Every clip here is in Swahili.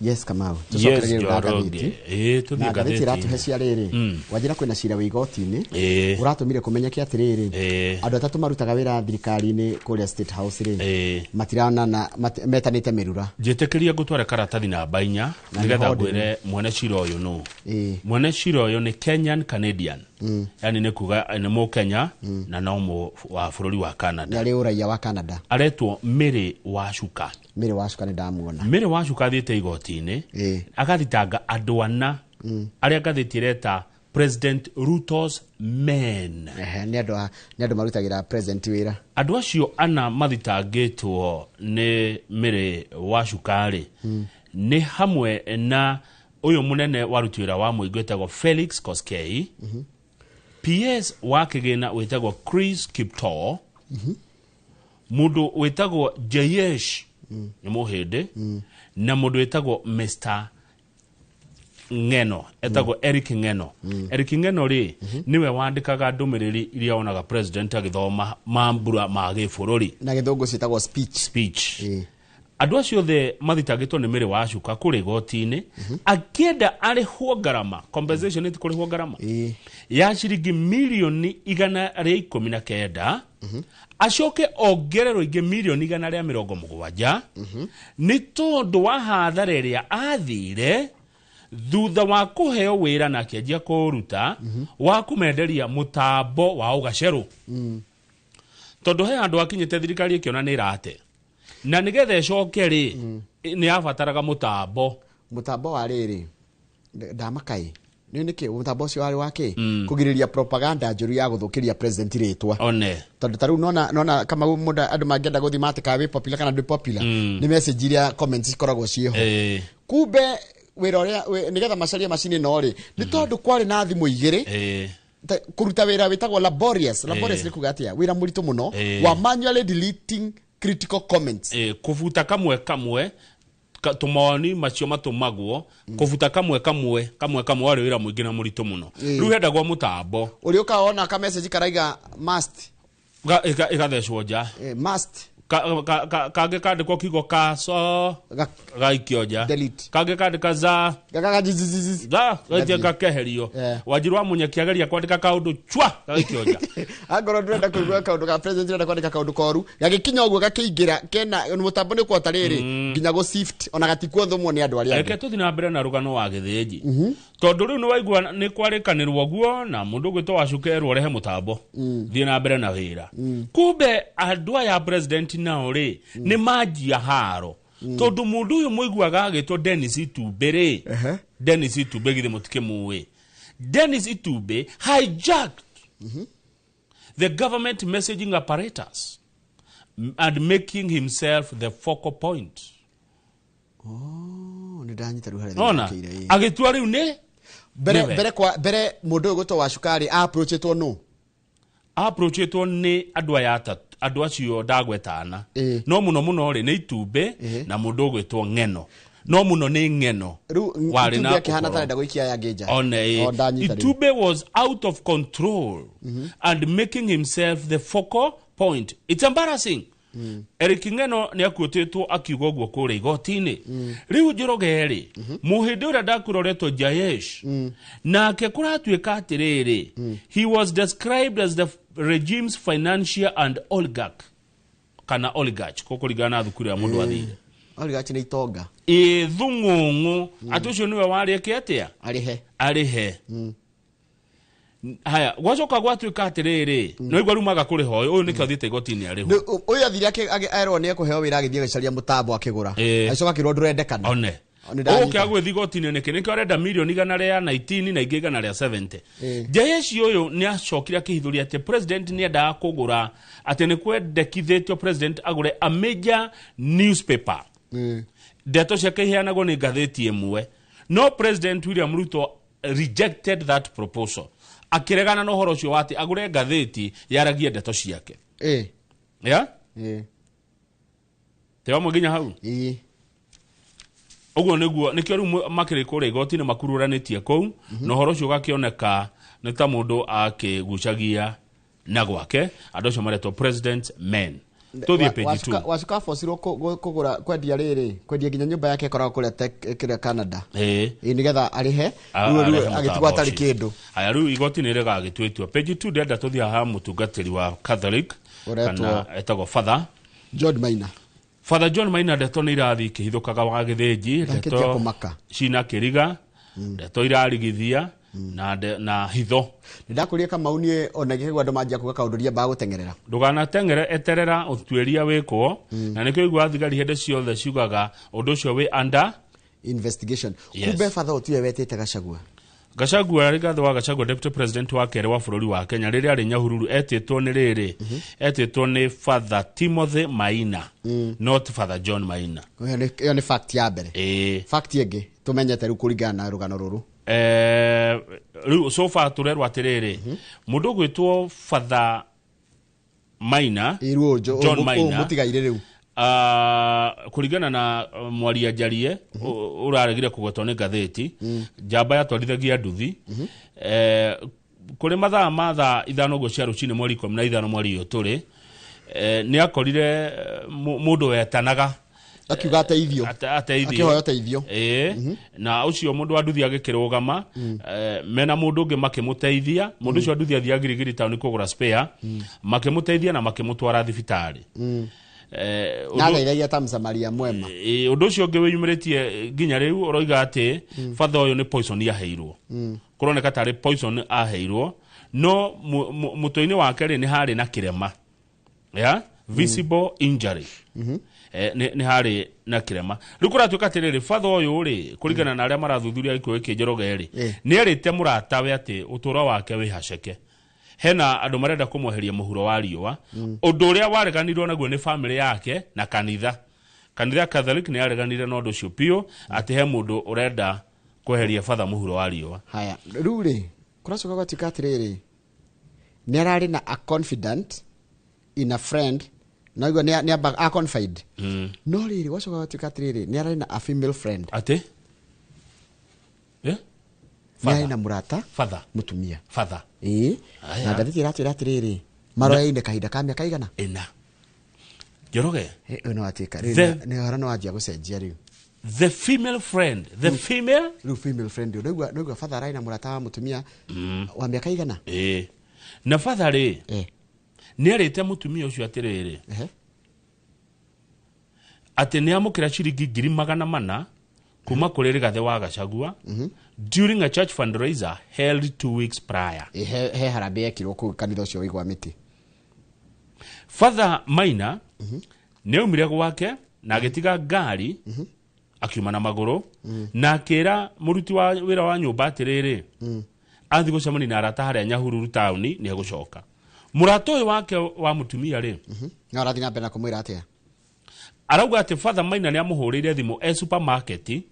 Yes, Kamau. Yes, Njoroge. Na ngathĩti ĩratũhe cia rĩrĩ. Wanjĩra kwĩna cira wĩ igoti-inĩ. Ũratũmire kũmenyeke atĩrĩrĩ. Andũ atatũ marutaga wĩra thirikari-inĩ kũrĩa State House rĩ. Matirana metanĩte mĩrura. Njĩtĩkĩria ngũtware karatathi namba 4 nĩgetha ngwĩre mwene cira ũyũ nũ. Mwene cira ũyũ nĩ Kenyan Canadian. Yani nĩ kuga nĩ Mũkenya na no wa bũrũri wa Canada. Nĩ ũraiya wa Canada. Aretwo Mary Wacuka. Mary Wacuka nĩ ndamuona. Mary Wacuka thiĩte igoti-inĩ agathitanga andũ ana arĩa ngathĩti ĩreta President Ruto's men. Nĩ andũ marutagĩra president wĩra. Andũ acio ana mathitangĩtwo nĩ Mary Wacuka rĩ nĩ hamwe na ũyũ mũnene waruti wĩra wa mũingĩ wĩtagwo Felix Koskei, PS wa kĩgĩna wĩtagwo Chris Kiptoo, mũndũ wĩtagwo Jayesh nĩ mũhĩndĩ, na mũndũ wĩtagwo Mr. Ng'eno, etagwo Eric Ng'eno. Eric Ng'eno rĩ niwe wandĩkaga ndũmĩrĩri iria onaga president agĩthoma mambura ma gĩbũrũri. Na gĩthũngũ ciĩtagwo speech. Andũ acio othe mathitangĩtwo nĩ Mary Wacuka kũrĩ igoti-inĩ akĩenda arĩhwo ngarama, compensation nĩ kũrĩhwo ngarama ya ciringi milioni 119, acoke ongererwo ingĩ milioni 170 nĩ tondũ wa hathara ĩrĩa athire thutha wa kũheo wĩra na akĩanjia kũruta wa kũmenderia mũtambo wa ũgacerũ. Tondũ he andũ akinyĩte thirikari ĩkĩona nĩ ĩrate na nĩgetha ĩcoke rĩ nĩ abataraga mũtambo wa rĩrĩ ndamakai nĩkĩ mũtambo ũcio warĩ wake kũgirĩrĩria propaganda njũru ya gũthũkĩria president rĩtwa tondũ tarĩu nona kama mũndũ andũ mangĩenda gũthima atĩ kawe popular kana ndĩ popular nĩ message iria comments ikoragwo ciĩho kumbe wĩra ũrĩa nĩgetha macarie macini no rĩ nĩ tondũ kwarĩ na thimũ igĩrĩ kũruta wĩra wĩtagwo laborious nĩ kuga atĩa wĩra mũritũ mũno wa manually deleting critical comments. Kufuta kamwe tumoni macio matumagwo kufuta kamwe wari wira muingi na murito muno riu hendagwo mutambo uri ukaona ka message karaiga must igathecwo nja must kage kandikwo kigo kaso gaikio nja kage kandika za gakeherio Wanjiru munyakiageria kwandika kaundu chwa gaikio nja agoro ndenda kuigua kaundu ka president ndenda kwandika kaundu koru gagikinya uguo gakiingira kena mutambo ni kwota riri nginya go shift ona gatikwo thumwo ni andu aria eke tuthi na mbere na rugano wa githĩnji tondu riu ni waigua ni kwarikanirwo guo na mundu gwitwo Wacukerwo rehe mutambo thie na mbere na wira kumbe andu aya president nao ri ni majia haro tondu mundu uyu muiguaga agitwo Dennis Itube ri Dennis Itube githe mutike muwe Dennis Itube hijacked the government messaging apparatus and making himself the focal point. Ni ndanyita ruhare thikire agitwa riu ni bere mundu gwitwo Wacuka approachetwo no approachetwo ni andu aya atatu andu acio ndagwetana no muno ri ni Itube na mundu gwitwo Ng'eno no muno ni Ng'eno wari na akihana tarenda gwikia ya ngeja Itube was out of control and making himself the focal point. It's embarrassing. Eric Ng'eno ni akutetwo akiuga uguo kũrĩa igoti-inĩ riu Njoroge ri muhĩndĩ ũrĩa ndakuroretwo Jayesh nake kũratuĩka atĩrĩrĩ he was described as the regime's financial and oligarch kana oligarch kũkũringana na thukuru ya mũndũ athire oligarch ni itonga thung'ung'u atĩ ũcio niwe warĩke atĩa arihe haya gwacoka gwatuĩka atĩrĩrĩ no igwa rumaga kũrĩ hoyo ũyũ nĩkĩo thiĩte igoti-inĩ arĩho ũyũ athire erwo nĩ ekũheo wĩra agĩthiĩ gĩcaria mũtambo akĩgũra acoka akĩrwo ndũrendekana ũkĩa gwĩthi igoti-inĩ nĩkĩo arenda milioni 119 na ingĩ 170 Jayesh ũyũ nĩ acokire akĩhithũria atĩ president nĩ endaga kũgũra atĩ nĩ kwendekithĩtio president agũre a major newspaper ndeto ciake iheanagwo nĩ ngathĩti ĩmwe no president William Ruto rejected that proposal akiregana na uhoro ucio wati agure ngathĩti yaragie ndeto ciake tewa mũginya hau uguo nĩguo nĩkĩo rĩu makĩrĩ kũrĩa igoti-inĩ makururanĩtie kũu na uhoro ucio gakĩoneka nĩ ta mũndũ akĩgucagia na gwake andũ acio maretwo president men tuthie page 2 wacuka fosiro kugura kwendia riri kwendia ginya nyumba yake koragwo kuria kire Canada nigetha arihe agitigwa atari kindu aya riu igoti ni rega gitwitwa page 2 ndenda tuthie ha mutungatiri wa Catholic kana etagwo Father John Maina. Father John Maina ndeto ni irathi kihithukaga wa githinji ndeto cina kiriga ndeto irarigithia na hitho ndakuria kama unie onage gwa ndo majia kuga kaunduria ba gutengerera ndugana tengere eterera utweria wekwo na nikyo igwa thigari hende ciothe ciugaga undu cio wi under investigation kumbe Father otiwe wetete Gachagua rigatho wa Gachagua deputy president wa kere wa bururi wa Kenya riri ari Nyahururu etitwo ni riri etitwo ni Father Timothy Maina not Father John Maina. Yo ni fact ya mbere fact yenge tumenyete ru kuringana na rugano ruru so far turerwa atiriri mundu gwitwo Father Maina John Maina mutigaire riu kuringana na mwaria jarie uraregire kugotwo ni gatheti jamba yatwarithagia nduthi kuri mathaa ithano go cia rucine mweri 15 mweri uyu turi ni akorire mundu wetanaga akiuga ateithio akihoya ateithio na ucio mundu wa nduthi agikirugama mena mundu ungi makimuteithia mundu ucio nduthi athia girigiri town kugura spare makimuteithia na makimutwara thibitari na iraia tamsamaria mwema undu ucio ngi wiyumiritie ginya riu uroiga ati Father uyu ni poison yaheirwo kuroneka tari poison aheirwo no mutoini wake ri ni hari na kirema visible injury ni hari na kirema rikura tukatiriri Father uyu ri kurigana na aria marathuthuria iko ikijoroge ri ni erite muratawe ati uturo wake wi haceke hena andu marenda kumweheria muhuro wa riwa undu uria wareganirwo naguo ni family yake na kanitha Catholic ni areganire na undu ucio pio ati he mundu urenda kweheria Father muhuro wa riwa. Haya ruri kuracoka gwatika atiriri ni arari na a confident in a friend na igwa ni a confide no riri wacoka gwatika atiriri ni arari na a female friend ati Father na murata Father mutumia Father na ndathiti ratira atiriri maroya inde kahinda kamya kaigana ina Joroge no atika ni harano wajia gucenjia riu the female friend female friend no Father rai na murata wa mutumia wa miaka igana na Father ri ni arite mutumia ucio atiriri ati ni amukira ciringi 400 kuma kuri rigathe wa Gachagua during a church fundraiser held 2 weeks prior he harambe ekirwo ku kanitha ucio wigwa miti. Father Maina ni umire gwake na agitiga ngari akiuma na maguru na akira muruti wa wira wa nyumba atiriri athi gucemani na arata haria Nyahururu town ni egucoka murato uyu wake wa mutumia ri na arathi na mbere kumwira atia arauga ati Father Maina ni amuhurire thimu supermarket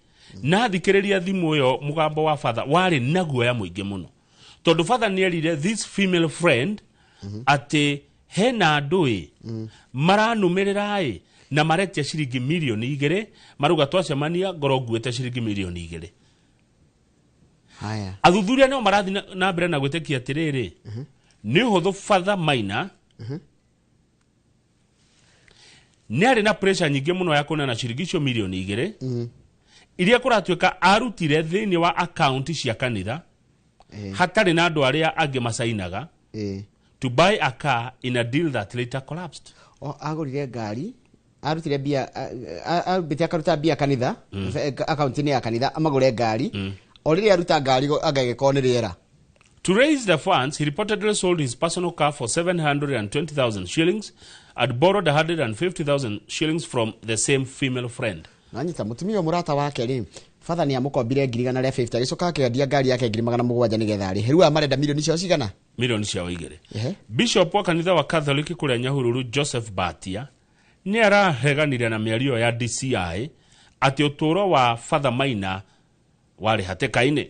na thikiriria thimu yo mugambo wa Father wari naguo ya muingi muno tondu Father ni erire this female friend ati hena ndui maranumirira na maretia ciringi milioni 2 maruga twacemania ngoro nguete ciringi milioni 2. Haya athuthuria no marathi na mbere na gwetekia atiriri ni huthu Father Maina ni ari na pressure nyingi muno ya kuona na ciringi cio milioni 2 iria kuratuika arutire thini wa account cia kanitha hatari na andu aria angi masainaga to buy a car in a deal that later collapsed. Agurire ngari arutire bia arubite akaruta bia kanitha account ni ya kanitha amagure ngari orire aruta ngari agagekone riera. To raise the funds, he reportedly sold his personal car for 720,000 shillings and borrowed 150,000 shillings from the same female friend. Nanyita mutumia murata wake ri Father ni amukombire 150 agicoka akendia ngari yake 700 nigetha ri heru amarenda milioni cio cigana milioni cia igere. Bishop wa kanitha wa Catholic kule Nyahururu Joseph Batia ni araheganire na miario ya DCI ati uturo wa Father Maina wari hateka-ini.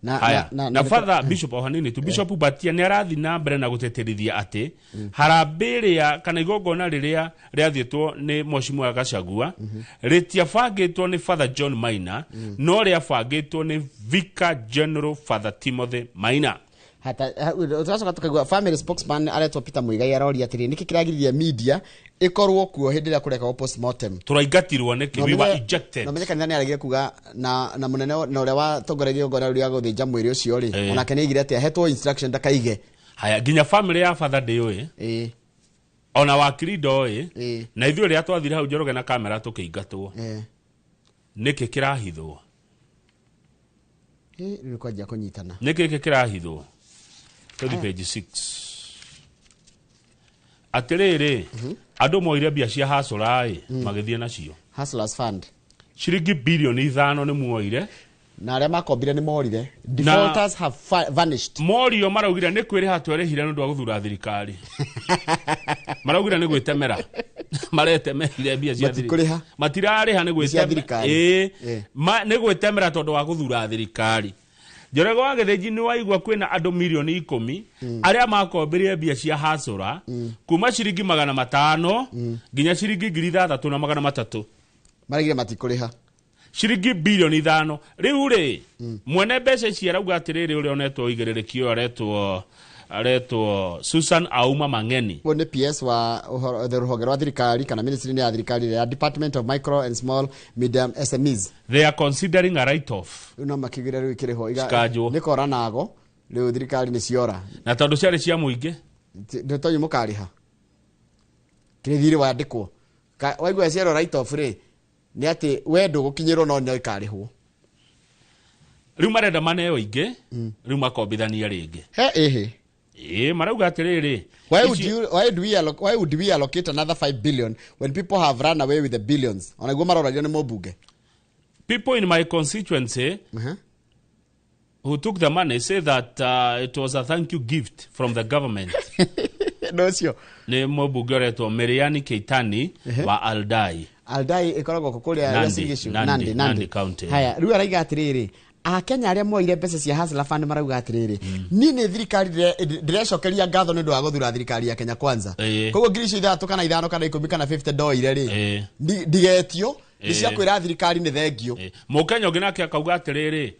Na Father Bishop Ohanini tu Bishop Batia ni arathi na mbere na guteterithia ati harambiria kana igongona riria riathitwo ni Mheshimiwa wa Gachagua ritiabangitwo ni Father John Maina no riabangitwo ni Vicar General Father Timothy Maina. hata tutacoka tukagua family spokesman aretwo Peter Muigai aroria atiri niki kiragiriria media ikorwo kuo hindi ya kureka postmortem turaigatirwo niki we were ejected no menyeka nani aragire kuga na munene na ule wa tongorerio ngora uri guthinja mwiri ucio ri ona kene igire ati ahetwo instruction ndakaige haya ginya family ya father de oye ona wakiri ndoe na ithuĩ rĩa twathire hau Njoroge na kamera tũkĩingatwo nĩkĩ kĩrahithwo rĩu kwanja kũnyitana nĩkĩ kĩrahithwo tũthi page 6 atĩrĩrĩ andũ moire mbia cia hasũra magĩthiĩ nacio Hustlers Fund ciringi bilioni 5 nĩ muoire na arĩa makombire nĩ morire defaulters have vanished morio maraugire nĩ kwĩrĩha twerĩhire nĩ ũndũ wa gũthura thirikari maraugire nĩ gwĩtemera maretemerire mbia cia thirikari matirarĩha nĩ gwĩtemera nĩ gwĩtemera tondũ wa gũthura thirikari Njoroge wa Gĩthĩnji nĩ waigua kwĩna andũ milioni 10 arĩa makombire mbia cia hasũra kuma ciringi 500 nginya ciringi 3,300 maragire matikũrĩha ciringi bilioni 5 riu ri mwene mbeca ici arauga atiriri uri onetwo igĩrĩrĩkio aretwo Susan Auma Mang'eni one PS wa rũhonge rwa thirikari kana ministry ya thirikari ya Department of Micro and Small Medium SMEs they are considering a write off no makigire riu ikiriho nĩ kora nago riu thirikari nĩ ciora na tondũ ciarĩ cia mũingĩ ndetonyu mũkariha kĩrĩthire wandĩkwo waigua ciaro write off ri ni ati wendo gukinyirwo no nyo ikarihwo riu marenda maneo ingi riu makombithania ringi marauga atiriri why would we allocate another 5 billion when people have run away with the billions onaguo marorario ni mobunge people in my constituency who took the money say that it was a thank you gift from the government no sio ni mobunge retwo Miriani Keitani wa Aldai ikoragwo kukuria Nandi County. Haya riu araiga atiriri Kenya aria moire mbeca cia Hustler Fund marauga atiriri ni thirikari ndirecokeria ngatho ni ndu wa guthura thirikari ya Kenya Kwanza koguo ngiri icio 3 kana 5 kana 10 kana 50 doire ri ndigetio cia kwira thirikari ni thengio Mukenya ũngĩ nake akauga atiriri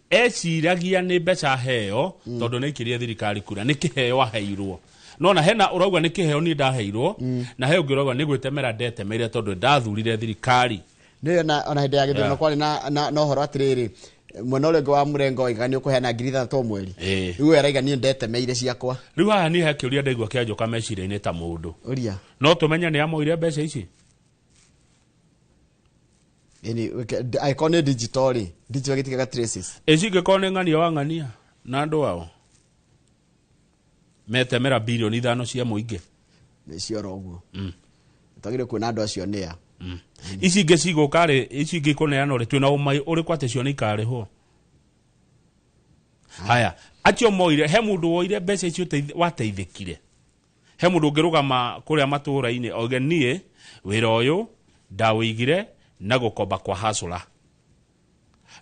eciragia ni mbeca heo tondu ni ikiria thirikari kura ni kiheo aheirwo no na hena urauga ni kiheo ni ndaheirwo na he ungi urauga ni gwitemera ndetemeire tondu ndathurire thirikari ni ona hindi ya githurano kwari na horo atiriri mwena ũrĩa wa mũrengo igani ukuheana ngiri 3 mweri riu araiga ni ndetemeire ciakwa riu haha ni hakiuria ndaigua kĩanjoka meciria-inĩ ta mũndũ uria no tũmenya nĩ amoire mbeca ici icon digital gĩtigaga traces icingĩkorwo nĩ ng'ania wa ng'ania na andũ ao metemera bilioni 5 cia mũingĩ nĩ cioro ũguo tagire kuona andũ acio nĩa ici ingĩ cigũkarĩ ici ingĩ kũneana ũrĩ twĩna ũmai ũrĩ kwate cio nĩ ikarĩhwo haya acio moire he mũndũ woire mbeca icio wateithĩkire he mũndũ ũngĩrũgama kũrĩa matũũra-inĩ oige niĩ wĩra ũyũ ndawĩigire na gũkomba kwa hasũra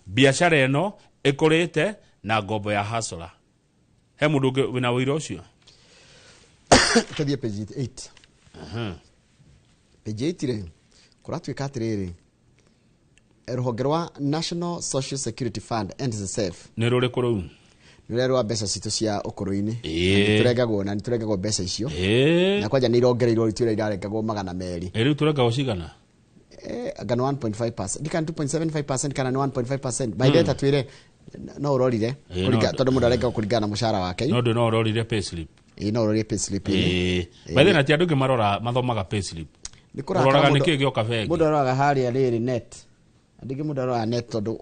biacara ĩno ĩkũrĩte na ngombo ya hasũra he mũndũ ũngĩ wĩna wĩra ũcio tũthiĩ page 8 page 8 rĩ kuratuĩka atiriri rũhonge rwa National Social Security Fund NSSF nĩ rũrĩkũ rũu nĩ rwa mbeca citũ cia ũkũrũ-inĩ nĩ tũrengagwo mbeca icio na kwanja nĩ irongereirwo itũra irarengagwo 200 rĩu tũrengagwo cigana gana 1.5% ndikana 2.75% kana 1.5% by data twire no urorire kuriga tondu mundu arengagwo kuringana na mushara wake no ndu no urorire payslip no urorire payslip by the na andũ marora mathomaga payslip nikuraga niki gioka bengi mundu aroraga haria riri net andike mundu aroraga net tondu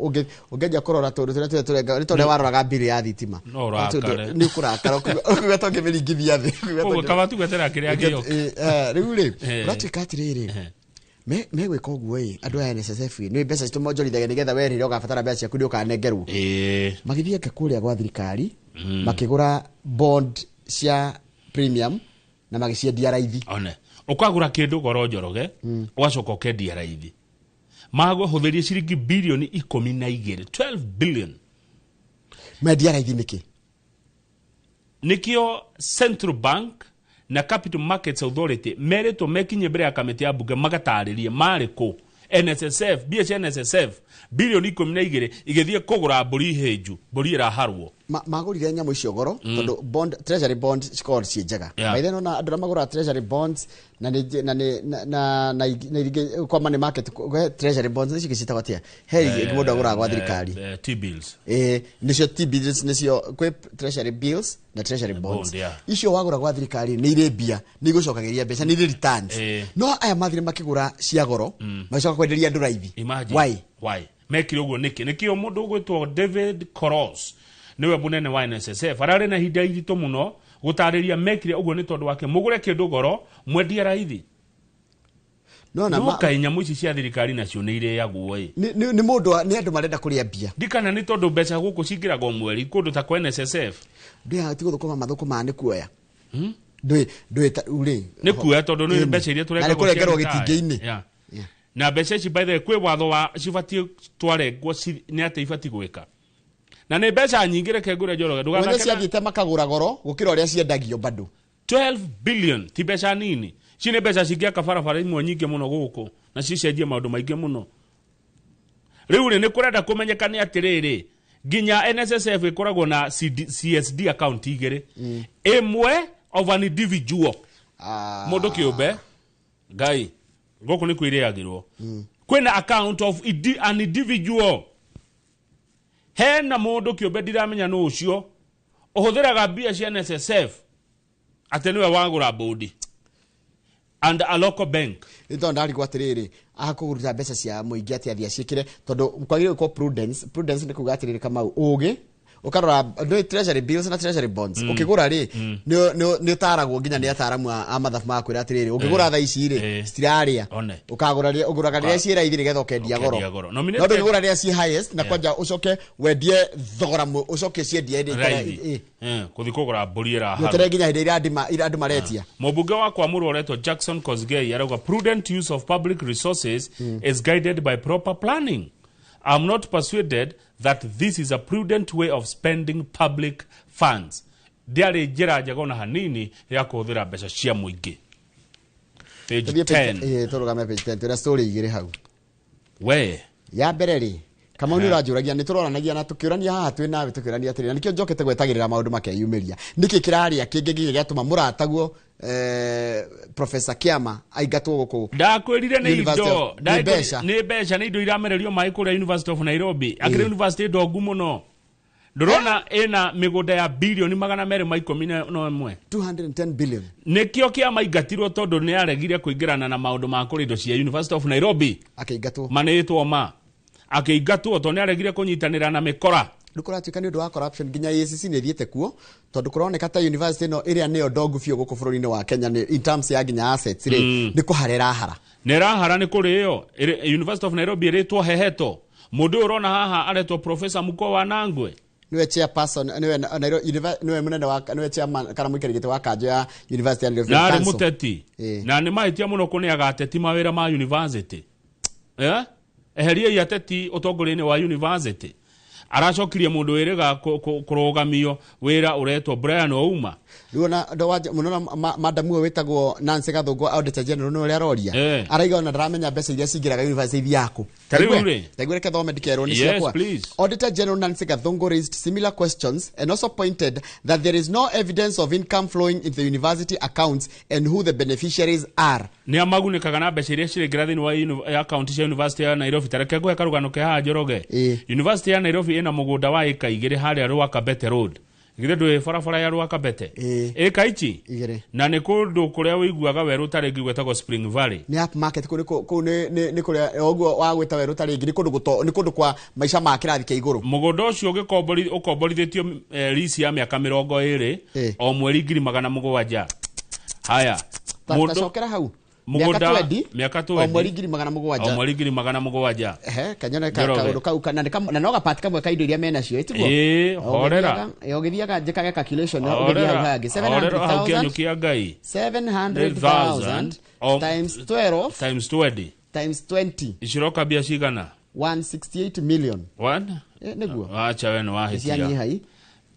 ungeja kurora tondu turenga ni tondu waroraga bili ya thitima no rakare ni kurakara ukuga tonge miringithia thi uguo kama tugetera kiria gioka riu ri uratuika atiriri me gwika uguo andu aya NSSF ni mbeca citu monjorithagia nigetha werire ugabatara mbeca ciaku ndi ukanengerwo magithie kuria gwa thirikari makigura bond cia premium na magiciendia raithi one ukagura kindu goro Njoroge ugacoka ukendia raithi mago huthirie ciringi bilioni 12 12 billion mendia raithi niki nikio Central Bank na Capital Markets Authority merito mekinye mbere ya kamiti ya bunge magataririe mariko NSSF BHNSSF bilioni 12 igithie kugura mburi heju mburi iraharwo magurire nyamu icio goro tondu bond treasury bond score ci njega maithe no na andũ magura treasury bonds na kwa money market treasury bonds nĩ cigĩcitagwo atia he mũndũ agũraga gwa thirikari T-bills nicio T-bills nicio kwĩ treasury bills na treasury bonds icio wagũra gwa thirikari nĩ irĩ mbia nĩ igũcokagĩria mbeca nĩ irĩ returns no aya mathire makĩgũra cia goro magicoka kwenderia andũ raithi why mekire ũguo nĩkĩo mũndũ ũgwĩtwo David Koros niwe bunene wa NSSF ararĩ na hinda iritũ mũno gũtarĩria mekire ũguo nĩ tondũ wake mũgũre kĩndũ goro mwendia raithi no kai nyamu ici cia thirikari nacio nĩ irĩagwo nĩ mũndũ nĩ andũ marenda kũrĩa mbia ndikana nĩ tondũ mbeca gũkũ cingĩragwo mweri kũndũ ta kwa NSSF ndĩha tigũthũkũma mathũkũma nĩ kuoya nĩ kuoya tondũ nĩ mbeca iria tũrengerwo gĩtingĩ-inĩ na mbeca ici by the way kwĩ watho wa cibatiĩ twarengwo nĩ atĩ ibatiĩ gwĩka na nĩ mbeca nyingĩ reke ngũre Njoroge ndũgathake ciathiĩte makagũra goro gũkĩra ũrĩa ciendagio bado 12 billion ti mbeca nini ci nĩ mbeca cingĩaka barabara imwe nyingĩ mũno gũkũ na cicenjie maũndũ maingĩ mũno rĩu nĩ kũrenda kũmenyeka nĩ atĩrĩrĩ nginya NSSF ĩkoragwo na CSD account igĩrĩ ĩmwe of an individual mũndũ kĩũmbe ngai gũkũ nĩ kwĩrĩagĩrwo kwĩna account of an individual hena mũndũ kĩũmbe ndiramenya nũ ũcio ũhũthĩraga mbia cia NSSF atĩ nĩwe wagũra bodi and a local bank ito ndarigwo atiriri akũgũrĩra mbeca cia mũingĩ atĩ athia ciĩkire tondũ kwagĩrĩirwo kwa prudence nĩ kuga atiriri kama ũgĩ ukarora ndo treasury bills na treasury bonds ukigura ri ni utaragwo nginya ni ataramu a mathabu makwira atiriri ukigura tha ici ri stiraria ukagura ri uguraga ri ci raithi nigetha ukendia goro no ndugura ri ci highest na kwanja ucoke wendie thogora ucoke ciendie ri kuthi kugura mburiera ha tere nginya hindi andu maretia mubunge wa kwamurwo retwo Jackson Kosgei arauga prudent use of public resources is guided by proper planning. I'm not persuaded that this is a prudent way of spending public funds. Diari njira njagona hanini ya kuhũthĩra mbeca cia mũingĩ. Page 10. Turugame page 10. Tuna story igĩrĩ hau. We. Ya mbere ri. Kama uni urajuragia ni turoranagia na tukiurania haha twi nawe tukiurania atiri nikio njokete gwetagirira maundu makeyumiria niki kiraria kingi gigatuma murataguo Professor Kiama aigatwo guku ndakwirire ni indo ni besha ni indo iramererio mai kuri University of Nairobi akire university ndongu muno ndurona ena migunda ya bilioni 211 210 billion nikio Kiama aigatirwo tondu ni aregire kuingirana na maundu ma kuri indo cia University of Nairobi akaigatwo manitwo akeigatwo to nĩ aregire kũnyitanĩra na mĩkora ndũkũratuĩka nĩ ũndũ wa corruption nginya ACC nĩ thiĩte kuo tondũ kũroneka ta university ĩno ĩrĩa nĩyo ndongu biũ gũkũ bũrũri-inĩ wa Kenya in terms ya nginya assets rĩ nĩ kũhara ĩrahara nĩ ĩrahara nĩ kũrĩo University of Nairobi ĩrĩtwo heheto mũndũ ũrona haha aretwo Professor Mukowa Nangwe niwe chairperson niwe munene wa niwe chairman kana mũikarĩte wa kanjo ya University ya Nairobi na muteti na nĩ mahĩtia mũno kũneaga ateti mawĩra ma university eheria yateti utongore-inĩ wa university aracokirie mundu wĩrĩga kũrũgamio wĩra uretwo Brian Ouma riona munona madam uwe wetagwo Nancy Gathungu Auditor General no aroria araiga ona ndaramenya mbeca iria cingiraga university yaku taigwire kathome ndikerwo ni ciakwa Auditor General Nancy Gathungu raised similar questions and also pointed that there is no evidence of income flowing into the university accounts and who the beneficiaries are ni amagunikaga na mbeca iria ciringira thĩinĩ wa account cia University ya Nairobi tareke gwe karugano ke ha Njoroge University ya Nairobi ina mugunda wa eka igĩrĩ harĩa Ruakabete Road githe ndwe barabara ya Ruakabete eka ichi na nĩ kũndũ kũrĩa ũiguaga werũ tarĩngĩ gwetagwo Spring Valley ni up market kũrĩ nĩ kũrĩa ũguo wa gweta werũ tarĩngĩ nĩ kũndũ kwa maica ma kĩrathi kĩa igũrũ mũgũnda ũcio ũkomborithĩtio lease ya mĩaka 20 o mweri 700 haya mũndũ hau mugunda miaka 20 o mweri 700 o mweri 700 kanyone kaũndũ kau kana na no gapati kamwe ka indo iria mena cio ĩtiguo horera ũgĩthiaga njĩkaga calculation ũgĩthiaga hangĩ 700,000 times 12 times 20 times 20 iciroka bia cigana 168 million nĩguo acha we no wahitia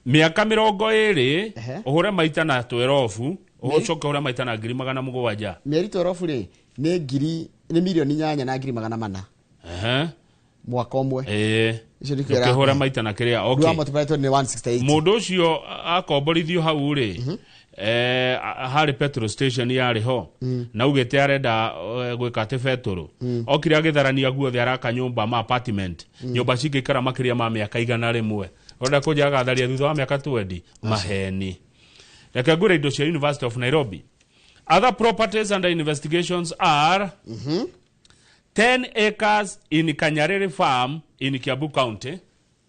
miaka 20 ũhũre maita na 12 ucoka ura maita na 700 mieri 12 ri ni milioni 8 na 400 mwaka omwe ukihora maita na kiria okay ni 168 mundu ucio akomborithio hau ri hari petrol station yari ho na ugete arenda gwika te petrol okire agitharania guothe araka nyumba ma apartment nyumba cingikara makiria ma miaka igana rimwe onda kuja gatharia thutha wa miaka 20 maheni reke ngure indo cia University of Nairobi. Other properties under investigations are 10 acres in Kanyarere Farm in Kiambu County.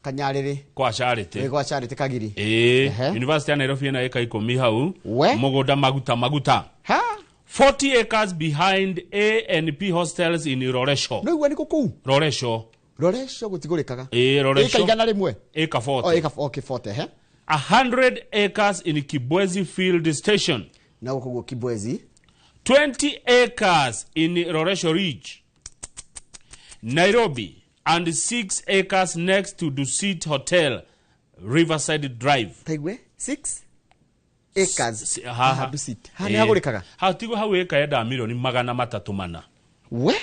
Kanyarere kwa Charity. Kwa Charity Kagiri. University ya Nairobi na eka 10 hau. Mugoda maguta. 40 acres behind A&P hostels in Roresho. No igwa niko kuu. Roresho gutigurikaga. Roresho. Eka igana rimwe. Eka 40. Oh, eka 40 100 acres in Kibwezi Field Station. Na uko Kibwezi. 20 acres in Roresho Ridge, Nairobi, and 6 acres next to Dusit Hotel, Riverside Drive. Taigwe 6 acres. Dusit. Hani hagurikaga. Hatigo haweka yada milioni 300 we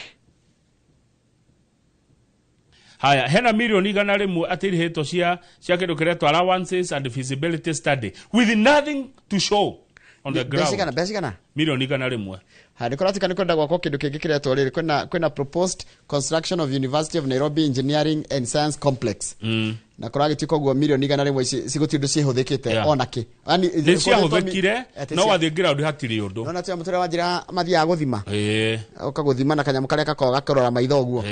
haya hena milioni igana rimwe atiri heto cia kindu kiretwo allowances and feasibility study with nothing to show on the ground. Besigana milioni igana rimwe ndikoratika nikwenda gwako kindu kingi kiretwo riri kwina proposed construction of University of Nairobi Engineering and Science Complex na koragitiko gwo milioni igana rimwe cigutindu cihuthikite onake yani ciahuthikire no wathi ground hatiri undu nona tia muture wanjira mathia guthima ukaguthima na kanyamu karia kako gakorora maitho guo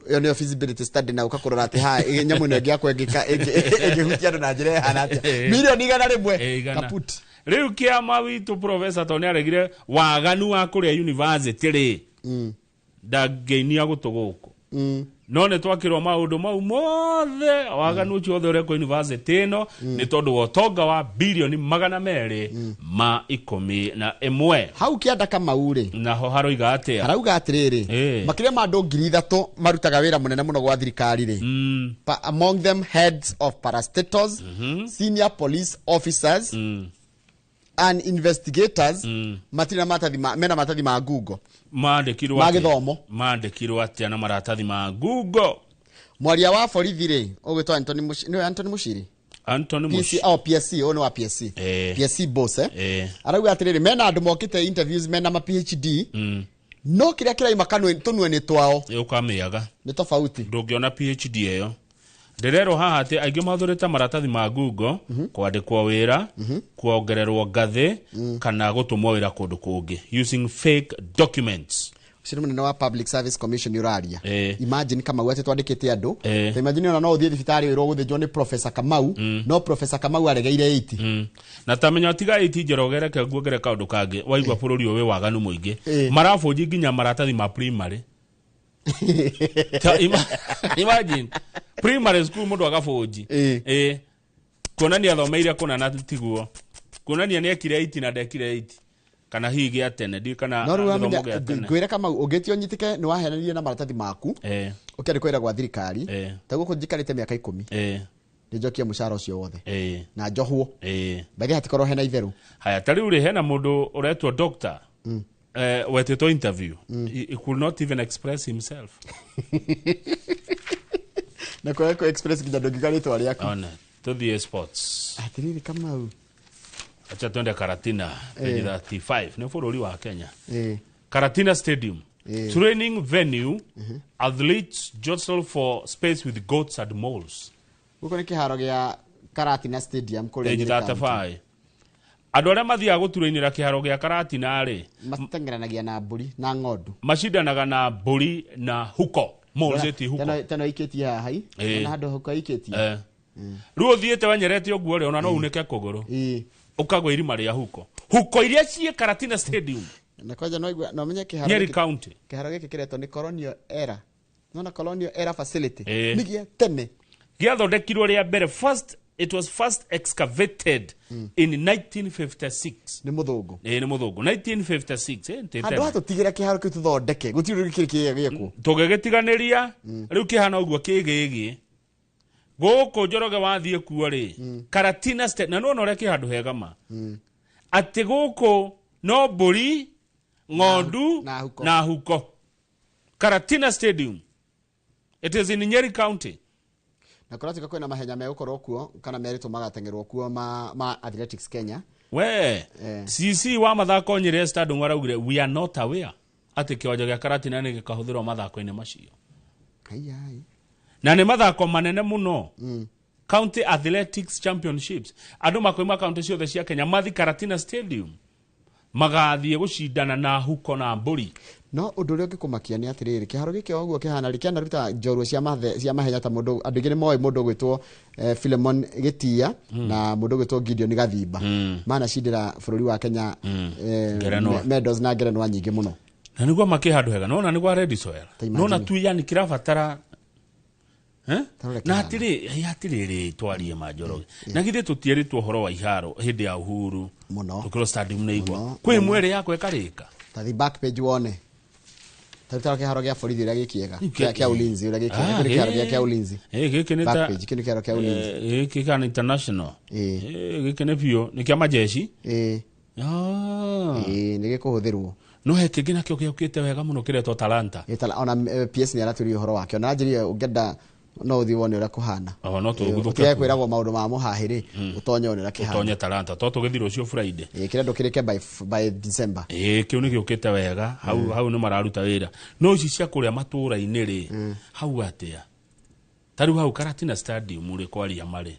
iyo ni feasibility study na ukakorora ati ha nyamu nengi yakwe egihutia na njira hana atia milioni igana rimwe kaput. Riu kiama witu professor Tony aregire waganu wa kuria university ri ndageinia gutuguko none twakirwa maundu mau mothe waganu ucio othe uri ku university no ni tondu wotonga wa bilioni 200 ma 11 hau kianda Kamau ri naho haroiga atia harauga atiriri makiria ma andu 3,000 marutaga wira munene muno gwa thirikari ri among them heads of parastatals senior police officers and investigators matina mena matathi ma Google mandikirwa atia na maratathi ma Google. Mwaria wa borithi ri ugitwa Anthony Mushiri PSC ono wa PSC PSC boss arauga atiriri mena andu mokite interviews mena ma PhD no kiria kiraima kanwe tunwe ni twao ukamiaga ni tofauti ndungiona PhD eyo ndirero haha ati aingi mathurite maratathi ma Google kwandikwo wira kuongererwo ngathi kana gutumwo wira kundu kungi using fake documents. Sino munene wa Public Service Commission yuraria imagine kama wete twandikite andu imagine ona no uthie thibitari wiro guthijwo ni Professor Kamau no Professor Kamau aregeire 80 na tamenya tiga 80 jerogere ke guogere kaundu kangi waigwa bururi we waganu muingi marafunji nginya maratathi ma primary imagine primary school mundu agafunji kuonania thomeire kuna na tiguo kuonania ni ekire 80 na ndekire 80 kana higi atene ndi kana thomo ge atene gwira kama ugitio nyitike ni wahenanirie na maratathi maku ukari kwira gwa thirikari taguo kunjikarite miaka 10 ndijokia mushara ucio wothe na njohwo bathi hatikoro hena itheru haya tari uri hena mundu uretwo doctor wetito interview he could not even express himself na kwa express kidogo gikarito ali yako ona to the sports atiriri kama acha twende Karatina page 35 ni bururi wa Kenya Karatina Stadium training venue athletes jostle for space with goats and moles uko ni kiharo gya Karatina Stadium kule page 35 andu aria mathia guturainira kiharo gya Karatina ri matengeranagia na mburi na ng'ondu mashindanaga na mburi na huko Mozeti huko tena iketia hai na hado huko iketia ruo thiete wanyerete oguo ri ona no uneke kuguru ukagwa irima ria huko iria cie Karatina Stadium na kwaja no menye kiharo Nyeri County kiharo giki kireto ni colonial era nona colonial era facility nigia tene giathondekirwo ria mbere it was first excavated in 1956 ni muthungu ni muthungu 1956 andu atutigire kiharo kitu thondeke gutiru kiri giku tugegetiganiria riu kihana uguo kigigi goko Njoroge wathie kuo ri Karatina State na no ore kihandu hega ma ati goko no mburi ng'ondu na huko Karatina Stadium It is in Nyeri County. Na kuratika kwena mahenya megukorwo kuo kana merito magatengerwo kuo ma Athletics Kenya. CC wa mathako Nyeri Stadium waraugire we are not aware ati kiwanja gya Karatina ni gikahuthirwo mathako-ini macio. Ai. Na ni mathako manene muno. County Athletics Championships. Andu makoima county ciothe cia Kenya mathi Karatina Stadium. Magathie gucindana na huko na mburi. No undu uri ngikumakia ni atiriri kiharo giki oguo kihana rikiana ruta njorua cia mahenya ta mundu andu ngine moy mundu gwitwo Philemon Gitia na mundu gwitwo Gideon Gathimba mana cindira bururi wa Kenya medals na ngerenwa nyingi muno. Na niguo makihandu hega nona niguo Red Soil nona tu yani kirabatara na atiriri twarie Manjoroge na githe tutieritwo horo wa iharo hindi ya Uhuru muno tukiro stadium na igwa kwi mwere yakwe karika tathi back page wone tathi kiharo gya borithi ria gikiega kia ulinzi ria gikiega kiharo kia ulinzi giki ni ta giki kiharo kia ulinzi giki kana international giki ni bio ni kia majeshi ni gikuhuthirwo no heke gina kio kiukite wega muno kiretwo Talanta ona PS ni araturi horo wakio na njiri ungenda no uthi wone ura kuhana no tuguthuka kwiragwo maundu ma muhahiri utonye wone ura kihana utonye Talanta to tugithiro cio Friday kirendo kirike by December kiu ni giukite wega hau ni mararuta wira no ici cia kuria matura-ini ri hau atia taru hau Karatina Stadium uri kwaria mari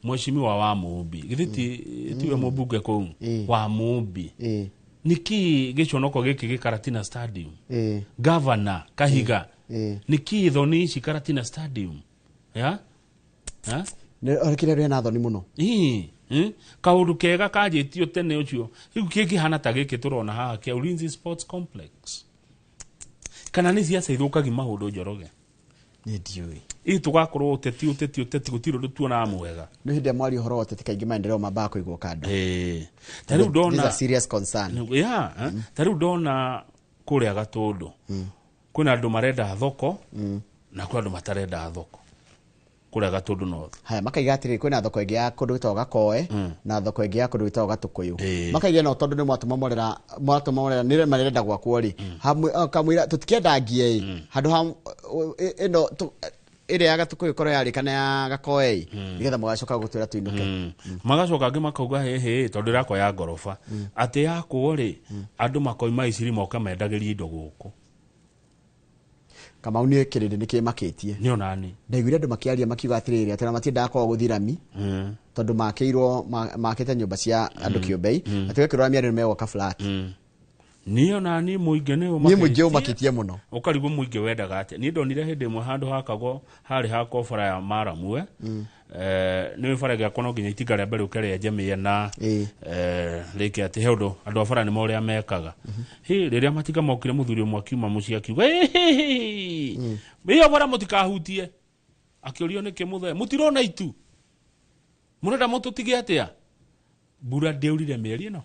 mweshimiwa wa Mumbi githiti tiwe mubunge kou wa Mumbi niki giconoko giki Karatina Stadium governor Kahiga niki thoni ici Karatina Stadium ne orikire rena thoni muno kaundu kega kajitio tene ucio riu kiki hana ta giki turona haha kia Ulinzi Sports Complex kana ni cia ceithukagi maundu Njoroge ni ndiui tugakorwo uteti gutiro tuona mwega no hindi mwari horo uteti kaingi maendeleo mabaya kuigwo kando tariu ndona this is a serious concern tariu ndona kuria Gatundu kuna andu marenda thoko na kuna andu matarenda thoko kuria Gatundu no haya makaiga atiri kwina thoko ingi ya kundu gitagwo Gakoe na thoko ingi ya kundu gitagwo Gatukuyu makaiga no tondu ni mwatuma morera nire marenda gwakwo ri kamwira tutikienda ngie handu ha ino ire ya Gatukuyu koro yari kana ya Gakoe nigetha mugacoka gutwira tuinuke magacoka angi makauga hehe tondu rako ya ngorofa ati yakwo ri andu makoima iciri moka mendagiria indo guku kama uni kirinde nikimakitie ni onani ndaiguire andu makiaria makiuga atiriri atira matiendaga kwa guthirami tondu makiirwo makite nyumba cia andu kiumbei atigekirwa miariro mewa ka flat ni onani muinge ni umakitie muno ukarigo muinge wendaga ati ni ndonire hindi mwe handu hakagwo hari ha kofara ya Maramwe ni bara gya kono nginya itinga ria mbere ukere njemie na reke ati heundo andu afara ni moria mekaga riria matinga mokire muthuri umwe akiuma muci akiuga iyo bara mutikahutie akiorio ni kimuthe mutirona itu murenda mututige atia mbura ndeurire mieri ino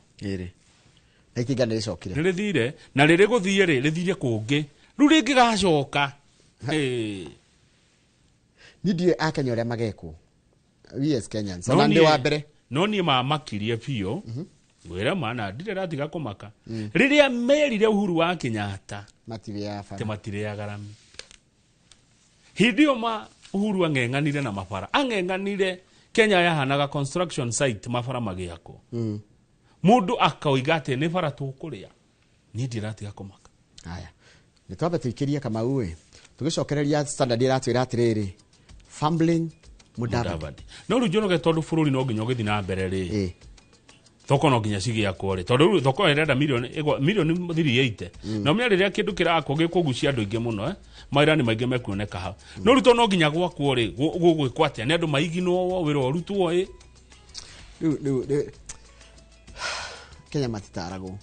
na itinga ni ricokire rithire na riri guthie rithire kungi riu ringi gacoka ni ndiye Akenya uria magekwo yes Kenyans na ndi wa mbere no ni makirie pio gwira mana ndire ratiga kumaka riria merire Uhuru wa Kenyatta matire ya garami hidio ma Uhuru ang'eng'anire na mabara ang'eng'anire Kenya yahanaga construction site mabara magiako mundu akaoiga ati ni bara tukuria ni ndiratiga kumaka haya ni twambe tuikirie kama uwe tugicokereria standard iratwira atiriri fumbling Mudavadi no rujonoge tondu bururi no nginya ugithi na mbere ri thoko no nginya cigia kore tondu thoko irenda milioni 380 no mia riria kindu kirako gikugucia andu ingi muno maira ni maingi mekuoneka ha no ruto no nginya gwakwo ri gugwikwatia ni andu maiginwo wiro rutwo Kenya matitarago